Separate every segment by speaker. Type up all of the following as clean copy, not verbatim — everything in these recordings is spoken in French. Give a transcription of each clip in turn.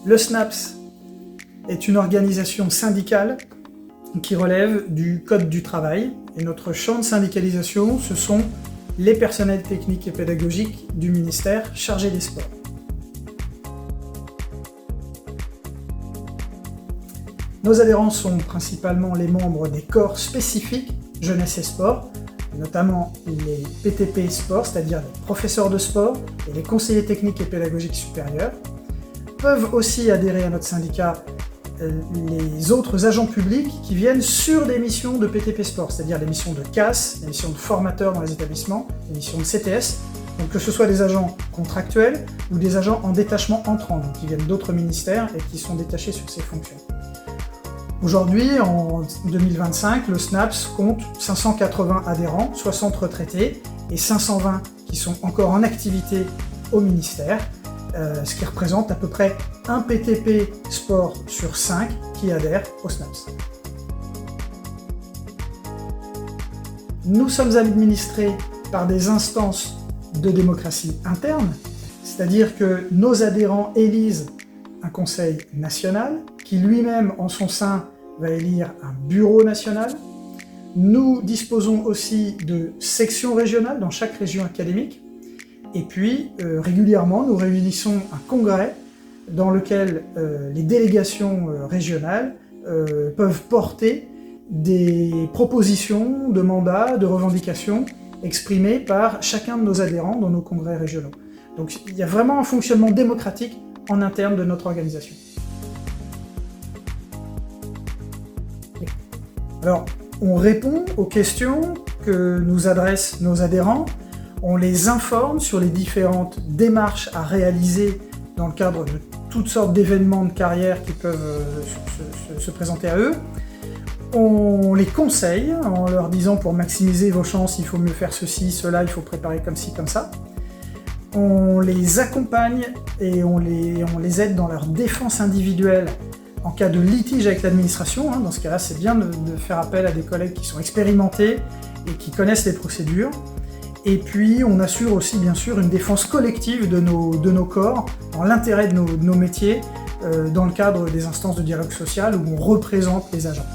Speaker 1: Le SNAPS est une organisation syndicale qui relève du Code du travail. Et notre champ de syndicalisation, ce sont les personnels techniques et pédagogiques du ministère chargé des sports. Nos adhérents sont principalement les membres des corps spécifiques jeunesse et sport, notamment les PTP sport, c'est-à-dire les professeurs de sport et les conseillers techniques et pédagogiques supérieurs. Peuvent aussi adhérer à notre syndicat les autres agents publics qui viennent sur des missions de PTP sport, c'est-à-dire les missions de CAS, les missions de formateurs dans les établissements, les missions de CTS, donc que ce soit des agents contractuels ou des agents en détachement entrant, donc qui viennent d'autres ministères et qui sont détachés sur ces fonctions. Aujourd'hui, en 2025, le SNAPS compte 580 adhérents, 60 retraités et 520 qui sont encore en activité au ministère, ce qui représente à peu près un PTP sport sur 5 qui adhère au SNAPS. Nous sommes administrés par des instances de démocratie interne, c'est-à-dire que nos adhérents élisent un conseil national qui lui-même en son sein va élire un bureau national. Nous disposons aussi de sections régionales dans chaque région académique. Et puis, régulièrement, nous réunissons un congrès dans lequel les délégations régionales peuvent porter des propositions de mandats, de revendications exprimées par chacun de nos adhérents dans nos congrès régionaux. Donc il y a vraiment un fonctionnement démocratique en interne de notre organisation. Alors, on répond aux questions que nous adressent nos adhérents, on les informe sur les différentes démarches à réaliser dans le cadre de toutes sortes d'événements de carrière qui peuvent se présenter à eux. On les conseille en leur disant pour maximiser vos chances, il faut mieux faire ceci, cela, il faut préparer comme ci, comme ça. On les accompagne et on les aide dans leur défense individuelle en cas de litige avec l'administration. Dans ce cas-là, c'est bien de faire appel à des collègues qui sont expérimentés et qui connaissent les procédures. Et puis, on assure aussi, bien sûr, une défense collective de nos corps, dans l'intérêt de nos métiers, dans le cadre des instances de dialogue social où on représente les agents.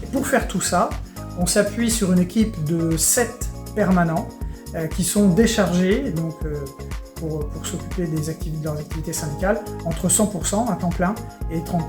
Speaker 1: Et pour faire tout ça, on s'appuie sur une équipe de 7 permanents qui sont déchargés donc, pour s'occuper de leurs activités syndicales entre 100% à temps plein et 30%.